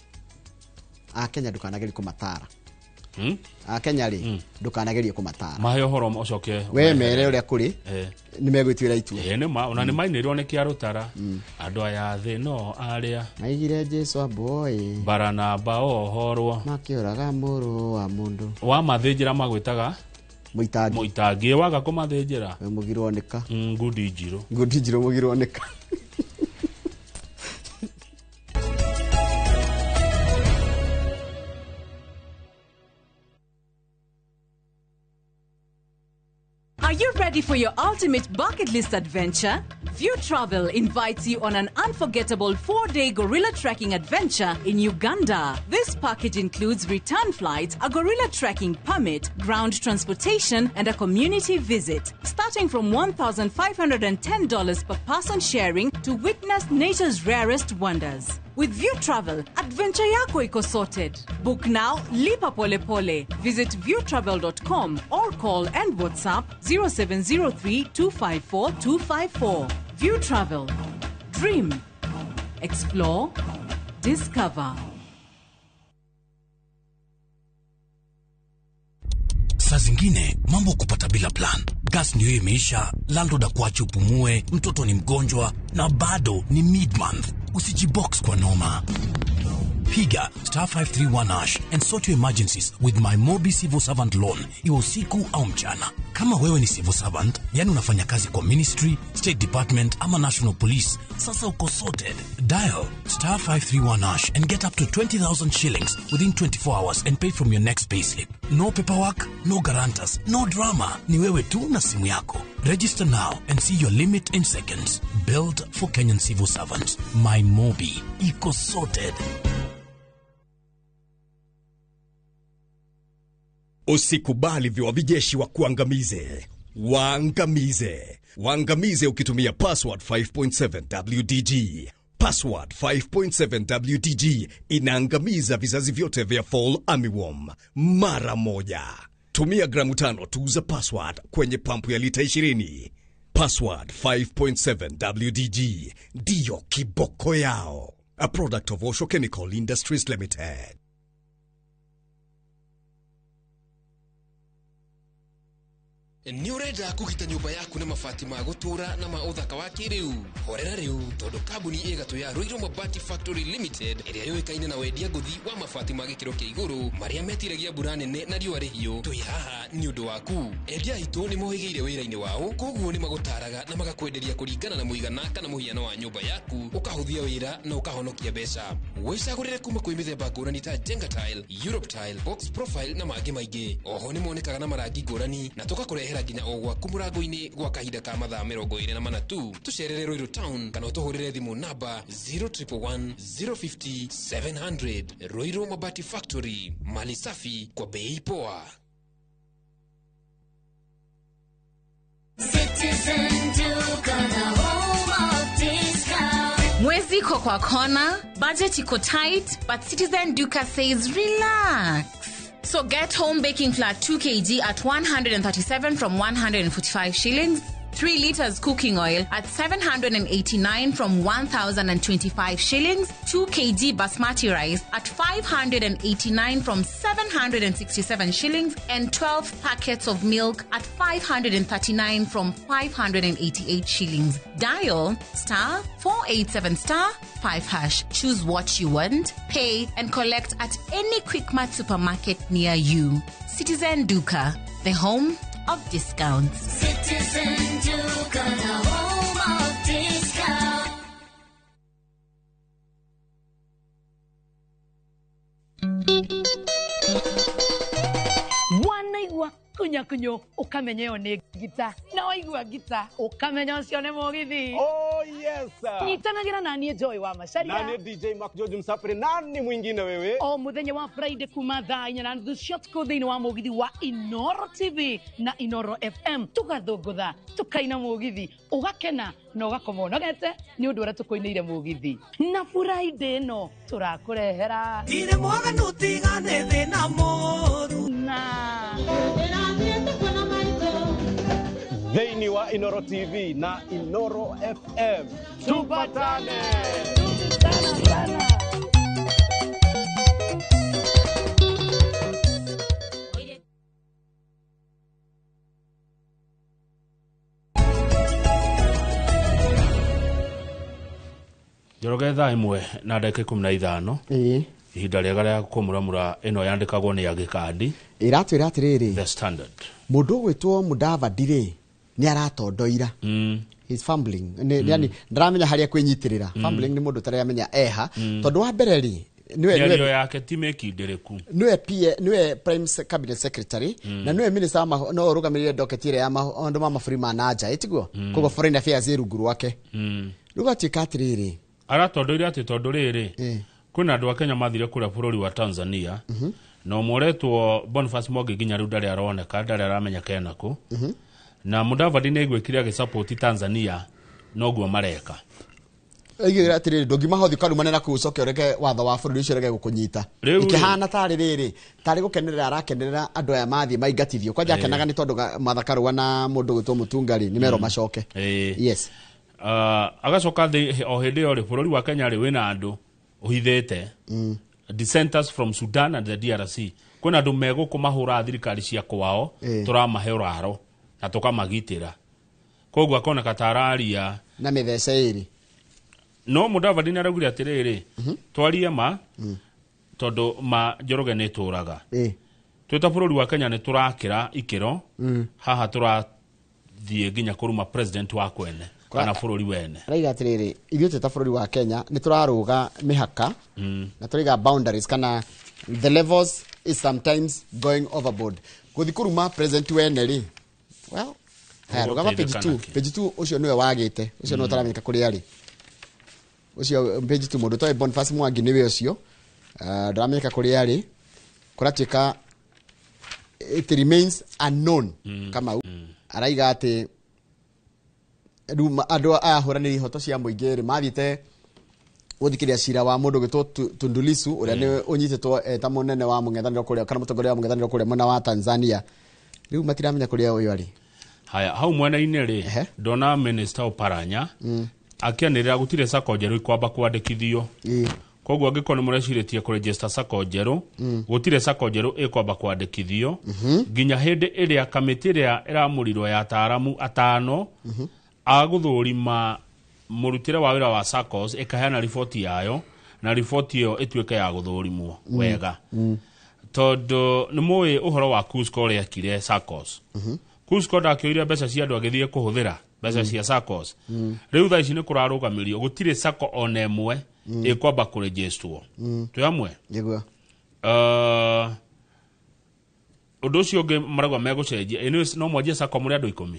Kenya dukanageri kumatara Kenya ri ndukanagerie kumatara mahe horo ucoke we mere uria kuri ni megwitwira itu ni ma ona ni mainirwo ni kia rutara andu aya thi no aria maigire Jesu boy barana bao horwo makiuraga muru wa mundu wa mathinjira magwitaga muitangi waga kumathinjira mugirwo nika ngudi njiro mugirwo nika Are you ready for your ultimate bucket list adventure? View Travel invites you on an unforgettable 4-day gorilla trekking adventure in Uganda. This package includes return flights, a gorilla trekking permit, ground transportation, and a community visit. Starting from $1,510 per person sharing to witness nature's rarest wonders. With View Travel, adventure yako iko sorted. Book now, lipa pole pole. Visit viewtravel.com or call and WhatsApp 0703 254 254. View Travel. Dream. Explore. Discover. Saa zingine mambo kupata bila plan. Gas ndio imeisha, landlord akuache upumue, mtoto ni mgonjwa na bado ni mid-month. Usijibox kwa noma. Piga *531# and sort your emergencies with my Mobi Civil Servant Loan, iwe usiku au mchana. Kama wewe ni civil servant, yani unafanya kazi kwa ministry, state department ama national police, sasa uko sorted. Dial *531# and get up to 20,000 shillings within 24 hours and pay from your next payslip. No paperwork, no guarantors, no drama. Ni wewe tu na simu yako. Register now and see your limit in seconds. Build for Kenyan civil servants. My Mobi. Iko sorted. Usikubali viwavijeshi wa kuangamize. Waangamize. Waangamize ukitumia password 5.7 WDG. Password 5.7 WDG inaangamiza vizazi vyote vya Fall Armyworm mara moja. Tumia gramu 5 tu za password kwenye pampu ya lita 20. Password 5.7 WDG ndiyo kiboko yao. A product of Osho Chemical Industries Limited. Ni urenda kugita nyumba yaku na mabati ma gutura na ma uthaka wa kiriu. Horera riu tondu kambuni igatu ya Ruiru Mabati Factory Limited iria yoikaine na wendia nguthi wa mabati ma gikiro kia iguru maria metiragia mbura nene na riua rihio. Twi haha ni undu waku. Endia itu ni mohigeire wira-ini wao, koguo ni magutaraga na magakwenderia kuringana na muigana kana muhiano wa nyumba yaku, ukahuthia wira na ukahonokia mbeca. Wicagurire kuma kwi mithemba ngurani ta Jenga Tile, Europe Tile, Box Profile na mangi maingi. Oho ni monekaga na marangi ngurani na tugakurehera nginya o gwaku murango-ini gwa kahinda ka mathaa 24 tu. Tucerere Ruiru Town kana utuhurire thimu namba 0111 050 700. Ruiru Mabati Factory, mali safi kwa bei poa. Citizen Duka, the home of discount. Mwezi iko kwa kona, budget iko tight, but Citizen Duka says relax. So get home baking flour 2 kg at 137 from 145 shillings. 3 liters cooking oil at 789 from 1,025 shillings. 2 kg basmati rice at 589 from 767 shillings. And 12 packets of milk at 539 from 588 shillings. Dial *487*5#. Choose what you want, pay and collect at any Quickmart supermarket near you. Citizen Duka, the home of discounts. Citizen Duka, the home of discounts. Wanaigua kunyo ukamenyeo ni gita na waigua gita ukamenya ucio ni mugithi. Oh yes sir. Nyitanagira nani Joy wa Macharia. Nani DJ Mark George Msafiri, nani mwingine wewe? O muthenya wa Friday kuma thaa 4 ciotko thiini wa mugithi wa Inoro TV na Inoro FM tugathungutha tukaina mugithi ugakena no gakoma nogete ni undu ura tukoineire mugithi na Friday no turakurehera ire mwaga nutigane thina moru na Dhaini wa Inoro TV na Inoro FM. Tupatane! Sana. Joroge thaa imwe na ndagika 15. Ihinda rĩega rĩa kũmuramura ĩno yandĩkagwo nĩ agĩkandi. Iratwĩra atĩrĩrĩ. The Standard. Mũndũ gwĩtwo Mudavadi ni aratondoira. He's fumbling. Yani ndaramenya harĩa kwĩnyitĩrĩra. Fumbling ni mũndũ taramenya eha. Tondũ wa mbere Ndio yake time kindereku. Niwe prime cabinet secretary na niwe minister no rugamirire doketire ya maundu ma mafurima na nja etiguo kogo foreign affairs iruguru wake. Ruga tikatiriri. Ara tondoire ati tondoriri. Kuna andu a Kenya mathire kuria bururi wa Tanzania. No moretwo Boniface Mwangi ginya riu ndari aroneka ndari aramenya kena ku. Na Mudavadi negwekire agisupport Tanzania noguo mareka. Igira atiriri ndogima hothi kanu manena kucoke reke watho wa bururi ucio reke gukunyita. Ikihana tari riri tari gukenerera arakenerera andu aya mathie maingatithio kwanja kenaga ni tondu mathakaruwa na mundu gwitwo Mutungari ni mero macoke. Yes. Agacoka o hindi ori bururi wa Kenya ri wina andu uhithete dissenters from Sudan and the DRC. Kuna andu mego kumahura thirikari cia kwao turamahe uraro na tukamagitira. Koguo akona katararia na mithece iri. No Mudavadi naragire atiriri twarie ma tondu ma Njoroge ni turaga. Twita bururi wa Kenya ni turakira ikiro haha turathie ginya kuruma president wa kwene kana bururi wene. Raiga atiriri ithuĩ twita bururi wa Kenya ni turaruga mihaka na turiga boundaries kana the levels is sometimes going overboard. Guthi kuruma president wene ri well ruga page 2 ucio niwe wagite ucio no taramika kuri ari ucio page 2 mundu toy Boniface Mwangi niwe ucio ndaramika kuri ari kuratika it remains unknown kama araiga ati andu ahuraniri hoto cia muingiri mathite uthikiria cira wa mundu gitwo Tundu Lissu uria ni unyitetwo ta munene wa mung'ethaniro kuria kana mutongoria wa mung'ethaniro kuria mwena wa Tanzania riu matiramenya kuria uyu ari. Haya hau mwena-inĩ ri ndona minister Oparanya akianirira gutire sako njeru ikwamba kwandikithio. Koguo angikoni mureciretie ku register sako njeru gutire sako njeru ikwamba kwandikithio ginya hindi iria kamiti iria iramurirwo ya ataaramu atano aguthurima murutire wa wira wa SACCOS ikaheana ripoti yayo na ripoti iyo ituike ya guthurimwo wega. Tondu ni muwi uhoro wa Cusco ria kire SACCOS. Cusco ndakioire mbeca cia andu agithie kuhuthira mbeca cia SACCOS. Riu tha ici ni kurarugamirio gutire SACCO ona imwe ikwamba kuregistrwo. Tu amwe yego undu ucio ungi maragwa megucenjia no mwanjie SACCO muri andu 10.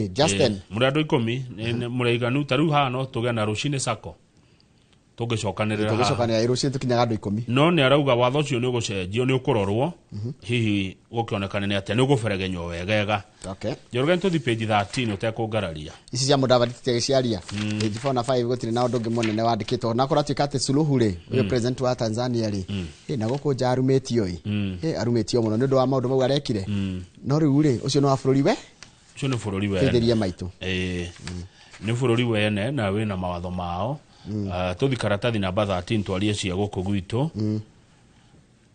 Justin muri andu 10 mureiganu taru ha no tuge na rucine SACCO tugicokanira irucine tukinyaga andu 10. No ni arauga watho ucio ni ugucenjio ni ukurorwo hihi gukionekana ni atia ni uguberegenywo wegega. Njoroge ntuthi page 13 utekungararia ici cia Mudavadi tigiciaria page 4 na 5 gutiri na undu ngimonene wandikitwo na kuratuika ati Suluhu ri uyu president wa Tanzania ri na guku njarumetio arumetio muno ni undu wa maundu mau arekire no riu ri ucio no wa bururi we ucio ni bururi we tetheria maitu ni bururi wene na wina mawatho mao. Tuthi karatathi namba 13 twarie cia guku gwitu.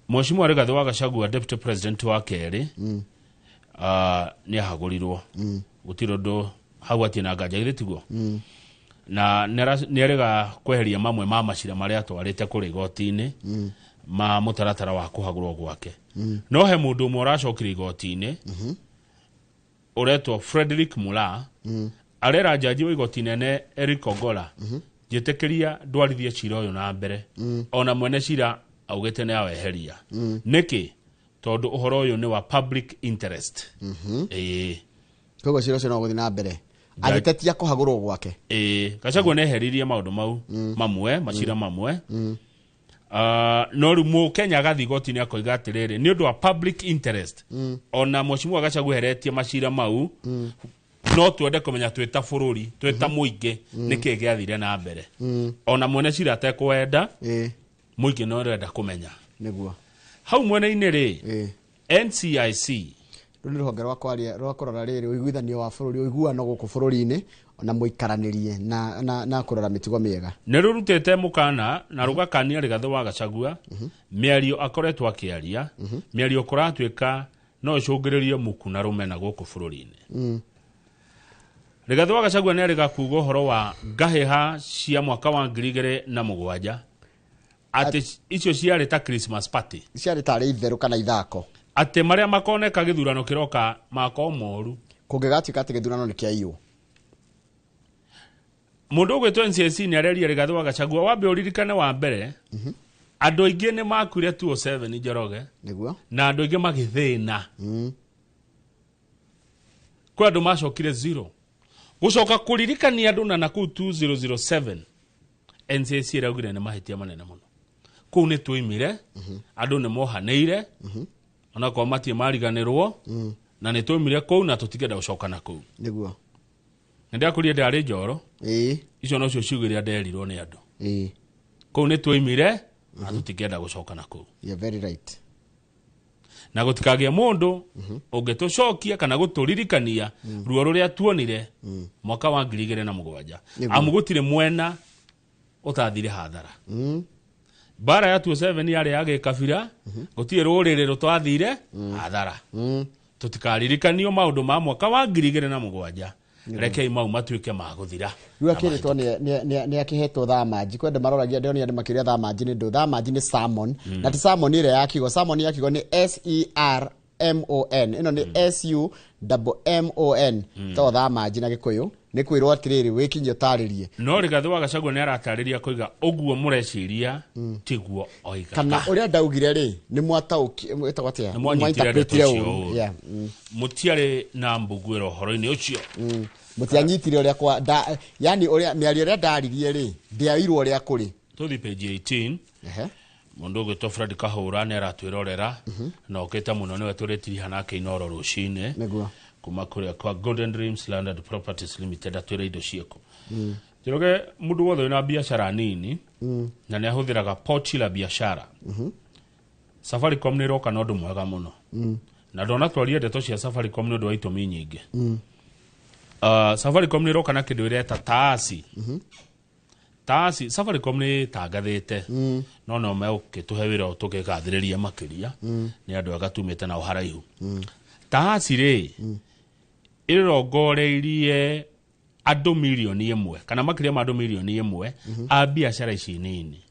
Mheshimiwa Rigathi wa Gachagua deputy president wa keri ni ahagurirwo gutiro ndo hau ati na nganja githitiguo na ni arega kweheria mamwe ma macira maria twarite kuri igoti-ini ma mutaratara wa kuhagurwo gwake. No he mundu umwe uracokire igoti-ini uretwo Frederick Mula arera jaji wa igoti nene Eric Ogola jitekeria ndwarithie cira uyu na mbere ona mwene cira augete ni aweheria niki tondu uhoro uyu ni wa public interest. Kogo cira ucio no guthi na mbere agitetia kuhagurwo gwake. Gachagua neheririe maundu mau mamwe macira mamwe no rimu Kenya gathi igoti ni akoiga atiriri ni undu wa public interest ona Mheshimiwa Gachagua heretie macira mau no twende kumenya twita bururi twita muingi niki giathire na mbere ona mwene cira atekwenda muingi no renda kumenya niguo hau mwene-ini ri NCIC ru ni ruhonge rwa kwaria rwa kurora riri uiguithanio wa bururi uiguano guku bururi-ini ona muikaranirie na kurora mitugo miega ni rurutite mukana na rugakania Rigathi wa Gachagua miario akoretwo akiaria miario kuratuika no icungiririe muku na rumena guku bururi-ini. Rigathi wa Gachagua ni ariga kuuga uhoro wa ngahiha cia mwaka wa 2007 ati icio ciari ta Christmas party ciari ta itheru kana ithako ati maria makoneka githurano kiroka mako moru kungigatuika ati githurano ni kia iyo mundu ugwitwo NCSC ni areria Rigathi wa Gachagua wambe uririkane wa mbere andu aingi ni makuire 207 Njoroge niguo na andu aingi magithina kwa andu macokire 0 gucoka kuririkania andu na naku 2007 NCSC iraugire ni mahitia manene muno kuu ni tuimire andu ni mohaneire ona kwa matie mariganirwo na ni tuimire kuu na tutigenda gucoka na kuu niguo ndakurie ndari Njoro icio no cio ciugiria nderirwo ni andu kuu ni tuimire na tutigenda gucoka na kuu you're very right na gutikagia mundu ungitucokia kana guturirikania ruo ruria tuonire mwaka wa 2007 amugutire mwena utathire hathara bara ya 27 yari yage kabira gutire rurire rutwathire hathara tutikaririkaniyo maundu ma mwaka wa 2007 rekei mau matuike maguthira riu akiritwo ni akihetwo thamaji kwenda maroragia ndio ni ande makiria thamaji ni ndo thamaji ni salmon na ti salmon ile yakigo ni SERMON ino ni SUMMON to thamaji na gikuyu ni kwirwo atiriri wikinyo taririe no Rigathi wa Gachagua ni aratariria kuiga oguo mureciria tiguo oiga kana uria ndaugire ri ni mwatauki etagwatia mwanyitire mutiare na mbugwiro horo-ini ucio mutianyitire uria kwa yani uria miario uria ndaririe ri ndiairwo uria kuri tuthi page 18 mundu gwitwo Fred Kahura ni aratwirorera na oketa muno niwe turetiri hanake Inoro rucine niguo kuma kuria kwa Golden Dreams Landed Properties Limited atwira indo cieko Njoroge mundu wothe wina biashara nini na ni ahuthiraga pochi la biashara Safaricom ni roka no ndu mwega muno na ndona twaria ndeto cia Safaricom ni ndu wa itumi nyingi Safaricom ni roka na kindu ireta taasi taasi Safaricom ni tangathite no me ukituhe wira tukigathiriria makiria ni andu agatumite na uharaihu taasi ri irogoreirie andu milioni 1 kana makiria ma andu milioni 1 a biashara ici nini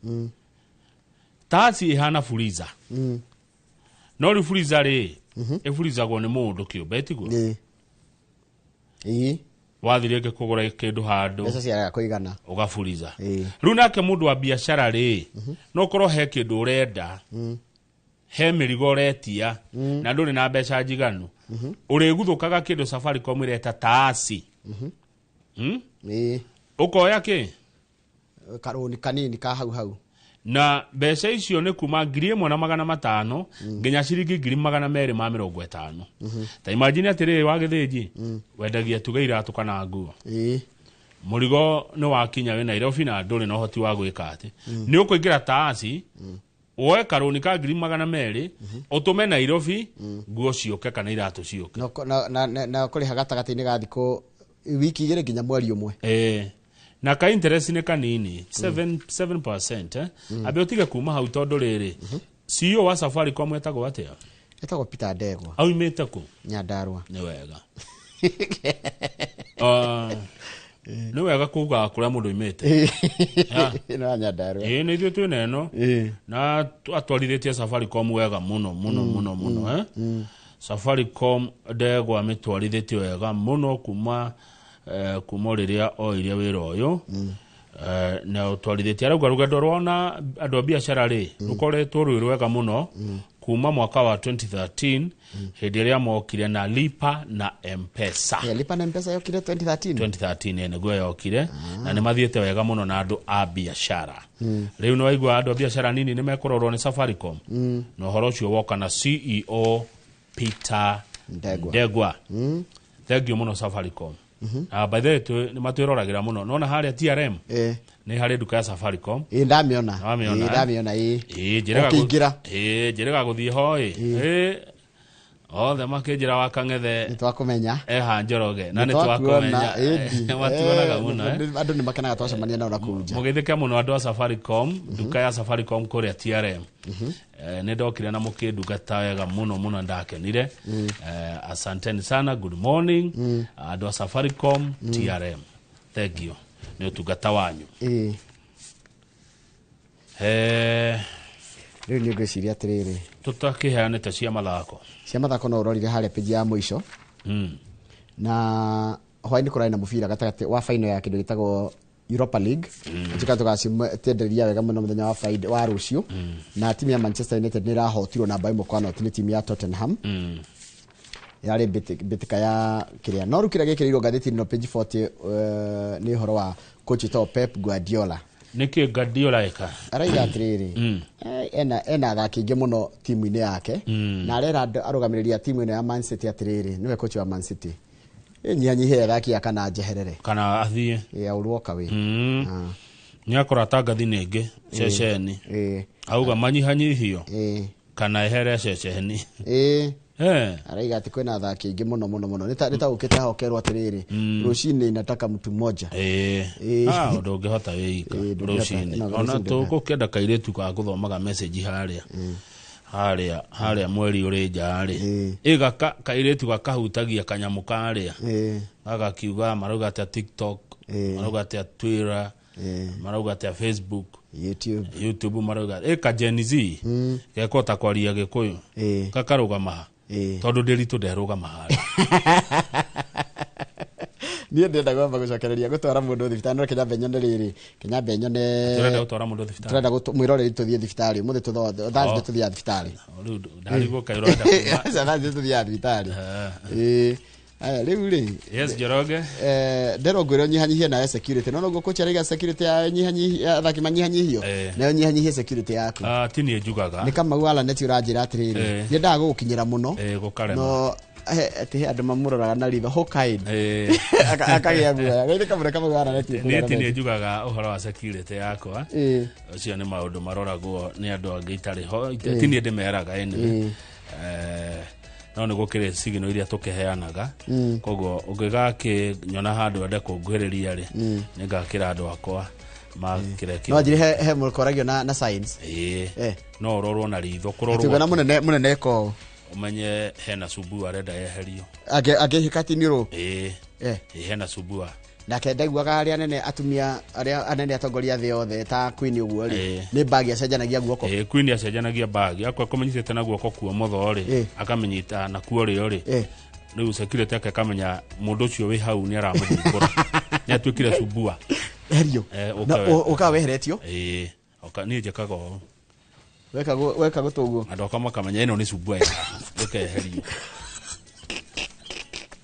taasi ihana fuliza no ri fuliza ri ifulizagwo ni mundu kiumbe tiguo wathire kugura kindu handu pesa cia kuigana ugafuliza riu nake mundu wa biashara ri no korwo he kindu urenda he mirigo retia na nduri na mbeca njiganu uriguthukaga kindu Safaricom ireta taasi ukoya ki karuni kanini ka hau na mbeca icio ni kuma 1,500 nginya ciringi 2,250 ta imagine atiri wa githiji wendagia tuga iratu kana nguo murigo ni wakinya we Nairobi na nduri no hoti wa gwika ati ni ukuingira taasi oe karuni ka 2,200 utume Nairobi nguo cioke kana iratu cioke na kuri hagatagati-ini ga thiko wiki igire nginya mweri umwe na ka interest ni kanini 7% abe utige kuma hau tondu riri CEO wa Safaricom etagwo atia etagwo Peter Ndegwa au imete ku Nyandarua ni wega ni wega kuga kuria mundu imete na Nyandarua ni ithu tu neno na atwarithitie Safaricom wega muno Safaricom Ndegwa ametwarithitie wega muno kuma riria oiria wira uyu na utwarithitie arauga rugendo rwona andu a biashara ri rukoretwo rwi rwega muno kuma mwaka wa 2013 hindi iria mokire na lipa na mpesa lipa na mpesa yokire 2013 niguo yokire na ni mathiete wega muno na andu a biashara riu no aigua andu a biashara nini ni mekororwo ni Safaricom no horo cio woka na CEO Peter Ndegwa thank you muno Safaricom by the way ni matwirораgira muno nona haria TRM ni hari duka ya Safaricom ndamiona njiraga guthie hoi othe makinjira wa kang'ethe nitwakumenya ha Njoroge na nitwakumenya matuonaga muno andu ni makenaga twacemania nao na kunja mugithike muno andu a Safaricom duka ya Safaricom kuria TRM ni ndokire na mukindungata wega muno ndakenire asanteni sana good morning andu a Safaricom TRM thank you ni utungata wanyu riu ni ngwiciria atiriri tutakiheanite cia mathako no urorire haria page ya muico na hwaini kurai na mubira gatagati wa final ya kindu gitagwo Europa League tuka tugacimenderia wega muno muthenya wa Friday wa rucio na timu ya Manchester United ni rahotirwo na bao kwa noti ni timu ya Tottenham yari bitika ya kiria no rukira gekirirwo gatheti no page 40 ni horo wa coach to Pep Guardiola niki Guardiola eka araiga atiriri ena athaki muno timu ine yake na arera arugamiria timu ine ya Man City atiriri niwe coach wa Man City nyihanyihe athaki akana jeherere kana athie ya uruoka we nyakora tangathi ningi ceceni auga manyihanyihio kana ehere ceceni araiga ati kwena athaki ingi muno nita ukite hokerwa atiriri rucini inataka mtu mmoja ndungihota wika rucini ona tukukenda kairetu ka guthomaga message haria mweri uri njari igaka kairetu gakahutagia kanyamu karia agakiuga marauga ati TikTok marauga ati Twitter marauga ati Facebook YouTube marauga eka Gen Z gekota kwaria gikuyu kakarugama tondu ndiritu nderugama hari niĩ ndenda gwamba gucokereria gutwara mundu thibitari no Kinyambe nyone riri Kinyambe nyone turenda gutwara mundu thibitari turenda mwiroreri tuthie thibitari muthi tuthathi tuthia thibitari ndarigo kairorenda kuma thathi tuthia thibitari aya riu yes Joroge ndero ngwiro nyihanyihie na security no ngo coach ariga security ya nyihanyihie athaki manyihanyihio nayo nyihanyihie security yaku tini ejugaga ni kama wala neti uranjira atiriri ni ndaga gukinyira muno gukarema no ati andu mamuroraga na ritho hokaid akagia guoya gaire kamure kama wala neti ni ejugaga uhoro wa security yakwa ucio ni maundu maroragwo ni andu angi itari ho tini ndimeraga ene no ni gukire sigino iria tukiheanaga koguo ungigaki nyona handu ende kunguhiriria ri ni ngakira andu akwa makireki no njire he mukoragio na science no urorwo na ritho kurorwo tugana munene ko umenye hena Subua arenda yeherio hikati niro hena Subua na kendaiguaga aria anene atumia aria anene atongoria thi yothe ta Queen uguo ri ni bag acenjanagia guoko Queen acenjanagia bag akwa kumenyithete na guoko kwa motho ri akamenyita na kuo ri riu security yake akamenya mundu ucio wi hau ni aramuthikura ni atwikire Subua herio ukaweheretio ni njekaga o weka gutuguo andoka makamenya ino ni Subua ukeherio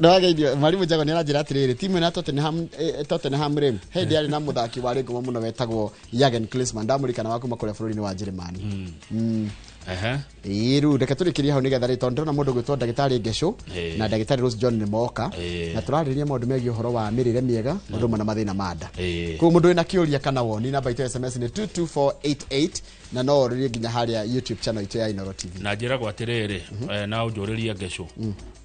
Ndageidio mwalimu Jago ni aranjira atiriri timu na Tottenham rem hindi ari na muthaki wari ngumo muno wetagwo Jurgen Klinsmann ndamurikana wa kuma kuria bururi-ini wa Germany iru reke turikiria hau nigetha ri tondu na mundu gwitwo ndagitari Ngesho na ndagitari Rose John ni moka na turariria maundu megie uhoro wa mirire miega mundu mwana mathina manda ku mundu ina kiuria kana woni namba itu SMS ni 22488 na no uririe nginya haria YouTube channel itu ya Inoro TV na njira gwa atiriri na unjuriria Ngesho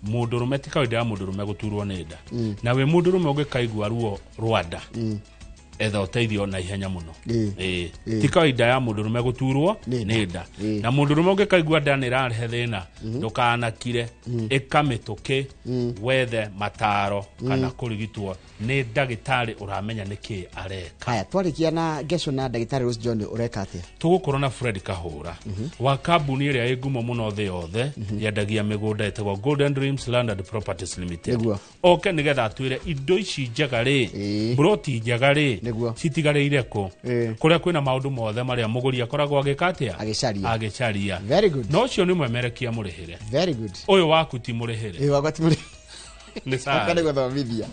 mundu rume tika wida mundu rume guturwo nenda na we mundu rume ugikaigwa ruo Rwanda etha uteithio na ihenya muno tika wida ya mundu rume guturwo nenda na mundu rume ugikaigwa ndanira rehe thina ndukanakire ikamituke wethe mataro kana kurigitwo ni ndagitari uramenya niki areka haya twarikia na Ngesho na ndagitari Rose John ureka atia tugukorwo na Fred Kahura wa kambuni iria igumo muno thi yothe yendagia migunda etagwo Golden Dreams Land and Properties Limited oke nigetha atwire indo ici njega ri broti njega ri citigareire ko kuria kwina maundu mothe maria muguri akoragwo agikatia agicaria very good no cio ni mwemerekia murihire very good uyu waku ti murihire wakati muri ni sawa kana gwathomithia